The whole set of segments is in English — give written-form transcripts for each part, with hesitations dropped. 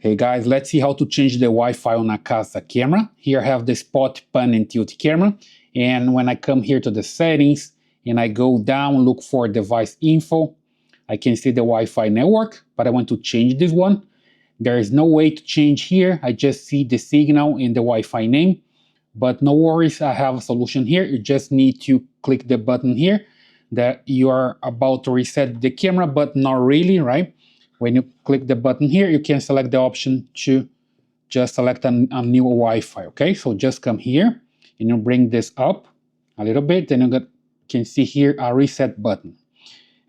Hey guys, let's see how to change the Wi-Fi on a Kasa camera. Here I have the Spot Pan and Tilt camera, and when I come here to the settings and I go down, look for device info, I can see the Wi-Fi network, but I want to change this one. There is no way to change here. I just see the signal in the Wi-Fi name, but no worries, I have a solution here. You just need to click the button here that you are about to reset the camera, but not really, right? When you click the button here, you can select the option to just select a new Wi-Fi, okay? So just come here and you bring this up a little bit, then you can see here a reset button.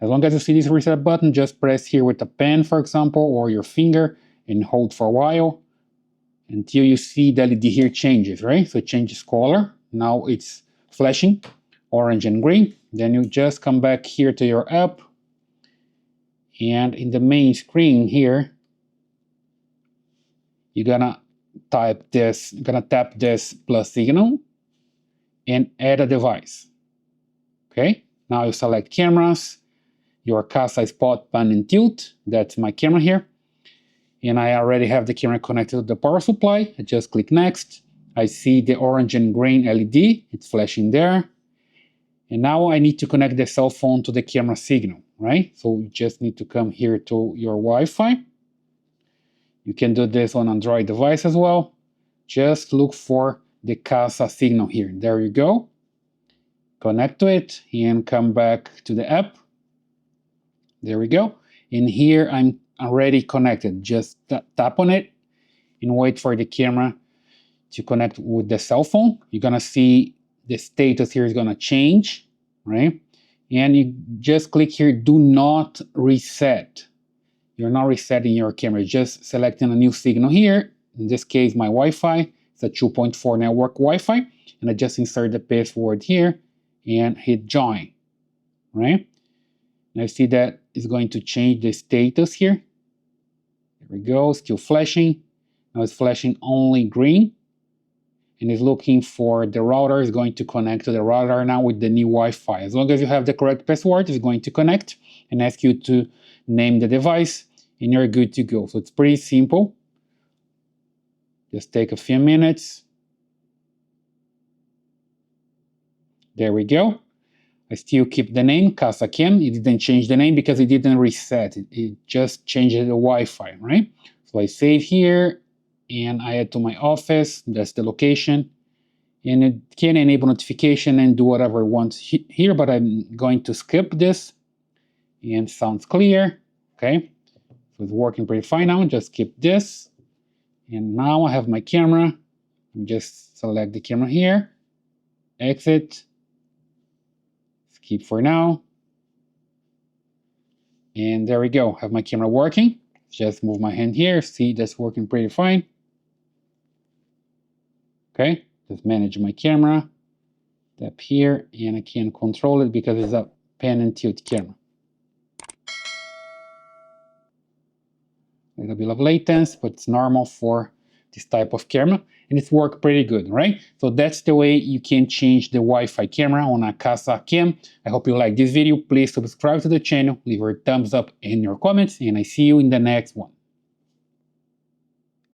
As long as you see this reset button, just press here with a pen, for example, or your finger and hold for a while until you see the LED here changes, right? So it changes color. Now it's flashing orange and green. Then you just come back here to your app, and in the main screen here, you're gonna tap this plus signal and add a device. Okay, now you select cameras, your Kasa Spot Pan and Tilt, that's my camera here. And I already have the camera connected to the power supply. I just click next. I see the orange and green LED, it's flashing there. And now I need to connect the cell phone to the camera signal, right? So you just need to come here to your Wi-Fi. You can do this on Android device as well. Just look for the Kasa signal here. There you go. Connect to it and come back to the app. There we go. And here I'm already connected. Just tap on it and wait for the camera to connect with the cell phone. You're gonna see the status here is gonna change, right? And you just click here, do not reset. You're not resetting your camera, just selecting a new signal here. In this case, my Wi-Fi, it's a 2.4 network Wi-Fi, and I just insert the password here and hit join, right? And I see that it's going to change the status here. There we go, still flashing. Now it's flashing only green. And is looking for the router, is going to connect to the router now with the new Wi-Fi. As long as you have the correct password, it's going to connect and ask you to name the device, and you're good to go. So it's pretty simple. Just take a few minutes. There we go. I still keep the name, Kasa Cam. It didn't change the name because it didn't reset. It just changed the Wi-Fi, right? So I save here, and I add to my office, that's the location, and it can enable notification and do whatever it wants here, but I'm going to skip this, and sounds clear, okay? So it's working pretty fine now, just skip this, and now I have my camera. Just select the camera here, exit, skip for now, and there we go, have my camera working. Just move my hand here, see that's working pretty fine. Okay, just manage my camera, tap here, and I can control it because it's a pan and tilt camera. A little bit of latency, but it's normal for this type of camera, and it's worked pretty good, right? So that's the way you can change the Wi-Fi camera on a Kasa Cam. I hope you like this video. Please subscribe to the channel, leave a thumbs up and your comments, and I see you in the next one.